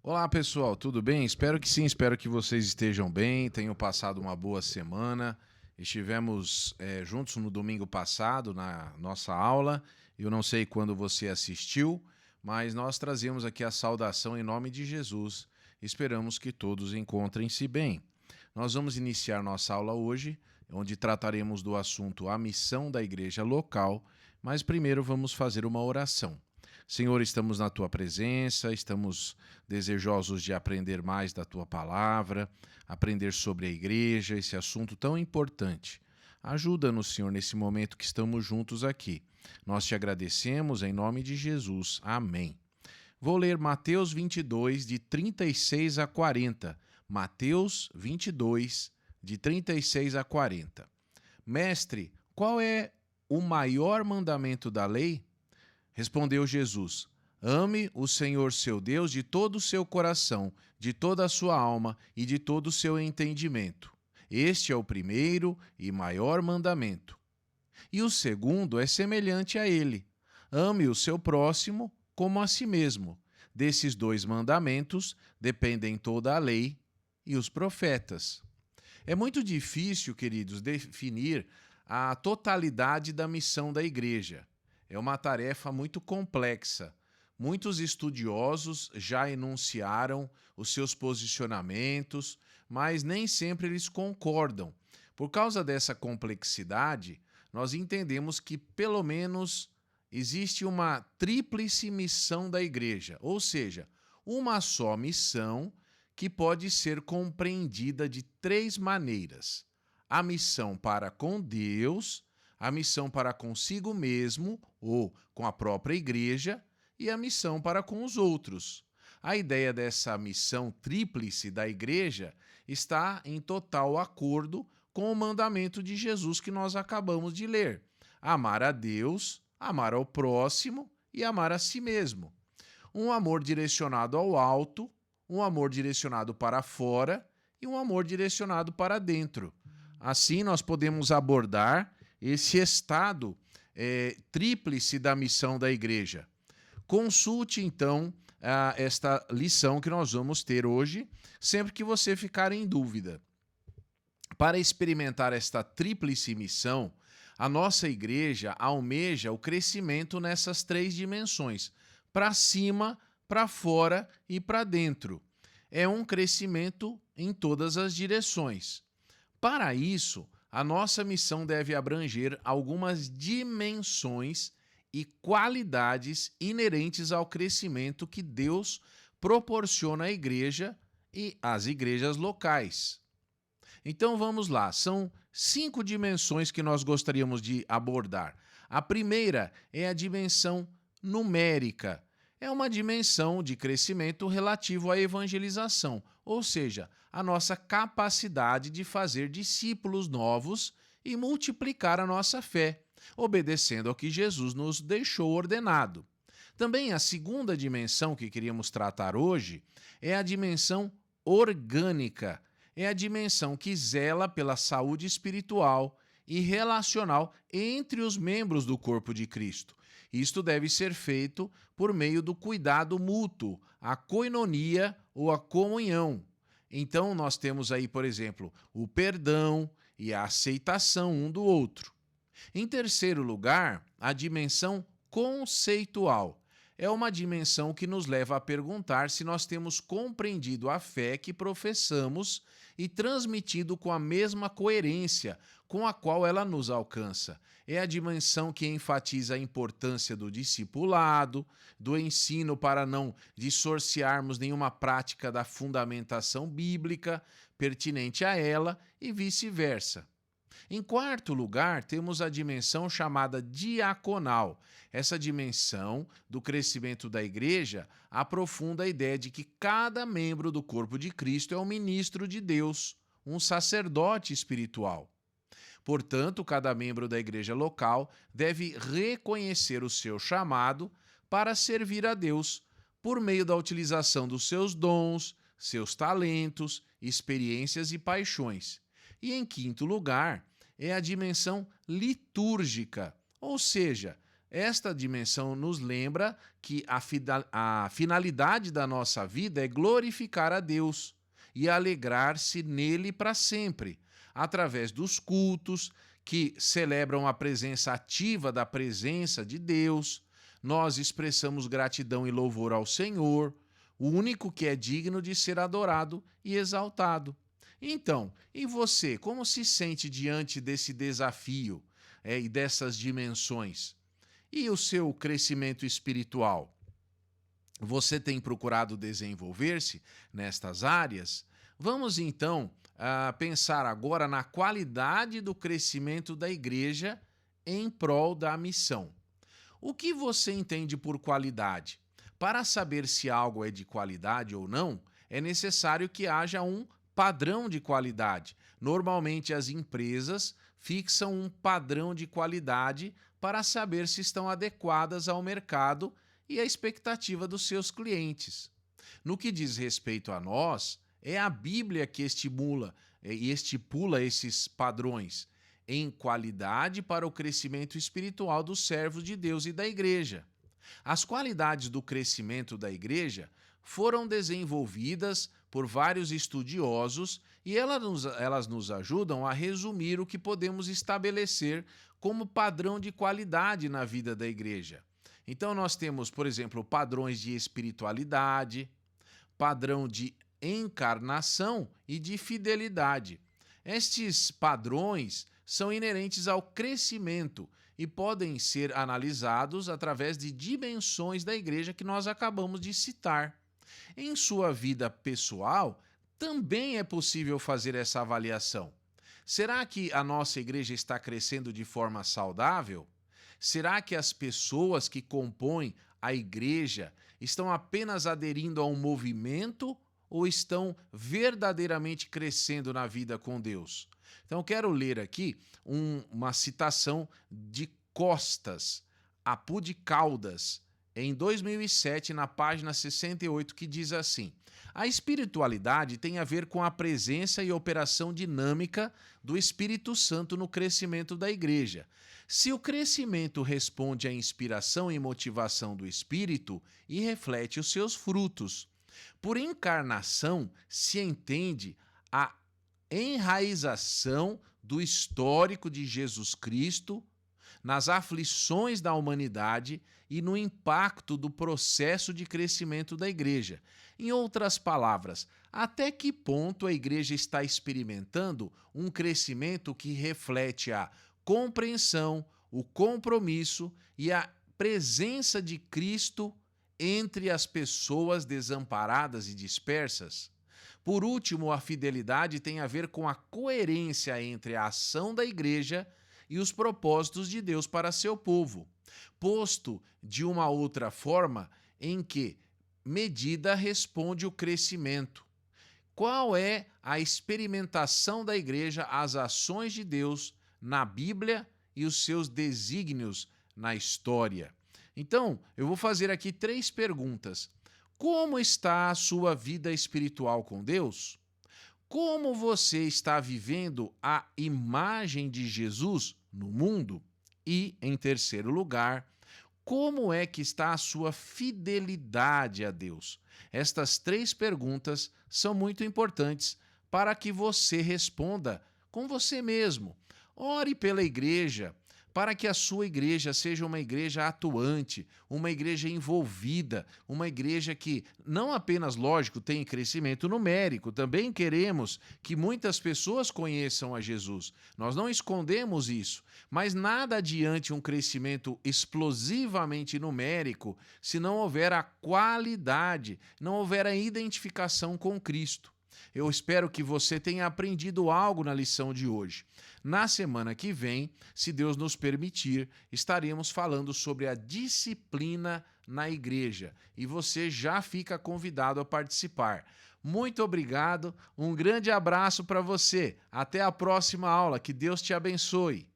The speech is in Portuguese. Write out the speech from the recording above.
Olá pessoal, tudo bem? Espero que sim, espero que vocês estejam bem, tenham passado uma boa semana. Estivemos juntos no domingo passado na nossa aula. Eu não sei quando você assistiu, mas nós trazemos aqui a saudação em nome de Jesus. Esperamos que todos encontrem-se bem. Nós vamos iniciar nossa aula hoje, onde trataremos do assunto a missão da igreja local, mas primeiro vamos fazer uma oração. Senhor, estamos na Tua presença, estamos desejosos de aprender mais da Tua palavra, aprender sobre a igreja, esse assunto tão importante. Ajuda-nos, Senhor, nesse momento que estamos juntos aqui. Nós te agradecemos em nome de Jesus. Amém. Vou ler Mateus 22, de 36 a 40. Mateus 22, de 36 a 40. Mestre, qual é o maior mandamento da lei? Respondeu Jesus: Ame o Senhor seu Deus de todo o seu coração, de toda a sua alma e de todo o seu entendimento. Este é o primeiro e maior mandamento. E o segundo é semelhante a ele: ame o seu próximo como a si mesmo. Desses dois mandamentos dependem toda a lei e os profetas. É muito difícil, queridos, definir a totalidade da missão da igreja. É uma tarefa muito complexa. Muitos estudiosos já enunciaram os seus posicionamentos, mas nem sempre eles concordam. Por causa dessa complexidade, nós entendemos que, pelo menos, existe uma tríplice missão da igreja, ou seja, uma só missão que pode ser compreendida de três maneiras: a missão para com Deus, a missão para consigo mesmo ou com a própria igreja e a missão para com os outros. A ideia dessa missão tríplice da igreja está em total acordo com o mandamento de Jesus que nós acabamos de ler: amar a Deus, amar ao próximo e amar a si mesmo. Um amor direcionado ao alto, um amor direcionado para fora e um amor direcionado para dentro. Assim, nós podemos abordar esse estado tríplice da missão da igreja. Consulte, então, esta lição que nós vamos ter hoje, sempre que você ficar em dúvida. Para experimentar esta tríplice missão, a nossa igreja almeja o crescimento nessas três dimensões: para cima, para fora e para dentro. É um crescimento em todas as direções. Para isso, a nossa missão deve abranger algumas dimensões e qualidades inerentes ao crescimento que Deus proporciona à igreja e às igrejas locais. Então vamos lá, são 5 dimensões que nós gostaríamos de abordar. A primeira é a dimensão numérica. É uma dimensão de crescimento relativo à evangelização, ou seja, a nossa capacidade de fazer discípulos novos e multiplicar a nossa fé, obedecendo ao que Jesus nos deixou ordenado. Também a segunda dimensão que queríamos tratar hoje é a dimensão orgânica. É a dimensão que zela pela saúde espiritual e relacional entre os membros do corpo de Cristo. Isto deve ser feito por meio do cuidado mútuo, a koinonia ou a comunhão. Então, nós temos aí, por exemplo, o perdão e a aceitação um do outro. Em terceiro lugar, a dimensão conceitual. É uma dimensão que nos leva a perguntar se nós temos compreendido a fé que professamos e transmitido com a mesma coerência com a qual ela nos alcança. É a dimensão que enfatiza a importância do discipulado, do ensino para não dissociarmos nenhuma prática da fundamentação bíblica pertinente a ela e vice-versa. Em quarto lugar, temos a dimensão chamada diaconal. Essa dimensão do crescimento da igreja aprofunda a ideia de que cada membro do corpo de Cristo é um ministro de Deus, um sacerdote espiritual. Portanto, cada membro da igreja local deve reconhecer o seu chamado para servir a Deus por meio da utilização dos seus dons, seus talentos, experiências e paixões. E em quinto lugar, é a dimensão litúrgica, ou seja, esta dimensão nos lembra que a finalidade da nossa vida é glorificar a Deus e alegrar-se nele para sempre, através dos cultos que celebram a presença ativa da presença de Deus. Nós expressamos gratidão e louvor ao Senhor, o único que é digno de ser adorado e exaltado. Então, e você, como se sente diante desse desafio e dessas dimensões? E o seu crescimento espiritual? Você tem procurado desenvolver-se nestas áreas? Vamos então pensar agora na qualidade do crescimento da igreja em prol da missão. O que você entende por qualidade? Para saber se algo é de qualidade ou não, é necessário que haja um padrão de qualidade. Normalmente as empresas fixam um padrão de qualidade para saber se estão adequadas ao mercado e à expectativa dos seus clientes. No que diz respeito a nós, é a Bíblia que estimula e estipula esses padrões em qualidade para o crescimento espiritual dos servos de Deus e da igreja. As qualidades do crescimento da igreja foram desenvolvidas por vários estudiosos e elas nos ajudam a resumir o que podemos estabelecer como padrão de qualidade na vida da igreja. Então nós temos, por exemplo, padrões de espiritualidade, padrão de encarnação e de fidelidade. Estes padrões são inerentes ao crescimento e podem ser analisados através de dimensões da igreja que nós acabamos de citar. Em sua vida pessoal, também é possível fazer essa avaliação. Será que a nossa igreja está crescendo de forma saudável? Será que as pessoas que compõem a igreja estão apenas aderindo a um movimento ou estão verdadeiramente crescendo na vida com Deus? Então, quero ler aqui uma citação de Costas, Apu de Caldas, em 2007, na página 68, que diz assim: a espiritualidade tem a ver com a presença e operação dinâmica do Espírito Santo no crescimento da igreja. Se o crescimento responde à inspiração e motivação do Espírito e reflete os seus frutos. Por encarnação se entende a enraização do histórico de Jesus Cristo nas aflições da humanidade e no impacto do processo de crescimento da igreja. Em outras palavras, até que ponto a igreja está experimentando um crescimento que reflete a compreensão, o compromisso e a presença de Cristo entre as pessoas desamparadas e dispersas? Por último, a fidelidade tem a ver com a coerência entre a ação da igreja e os propósitos de Deus para seu povo, posto de uma outra forma em que medida responde o crescimento. Qual é a experimentação da igreja às ações de Deus na Bíblia e os seus desígnios na história? Então, eu vou fazer aqui 3 perguntas. Como está a sua vida espiritual com Deus? Como você está vivendo a imagem de Jesus no mundo? E, em terceiro lugar, como é que está a sua fidelidade a Deus? Estas 3 perguntas são muito importantes para que você responda com você mesmo. Ore pela igreja, para que a sua igreja seja uma igreja atuante, uma igreja envolvida, uma igreja que não apenas, lógico, tem crescimento numérico, também queremos que muitas pessoas conheçam a Jesus. Nós não escondemos isso, mas nada adiante um crescimento explosivamente numérico se não houver a qualidade, não houver a identificação com Cristo. Eu espero que você tenha aprendido algo na lição de hoje. Na semana que vem, se Deus nos permitir, estaremos falando sobre a disciplina na igreja e você já fica convidado a participar. Muito obrigado, um grande abraço para você. Até a próxima aula, que Deus te abençoe.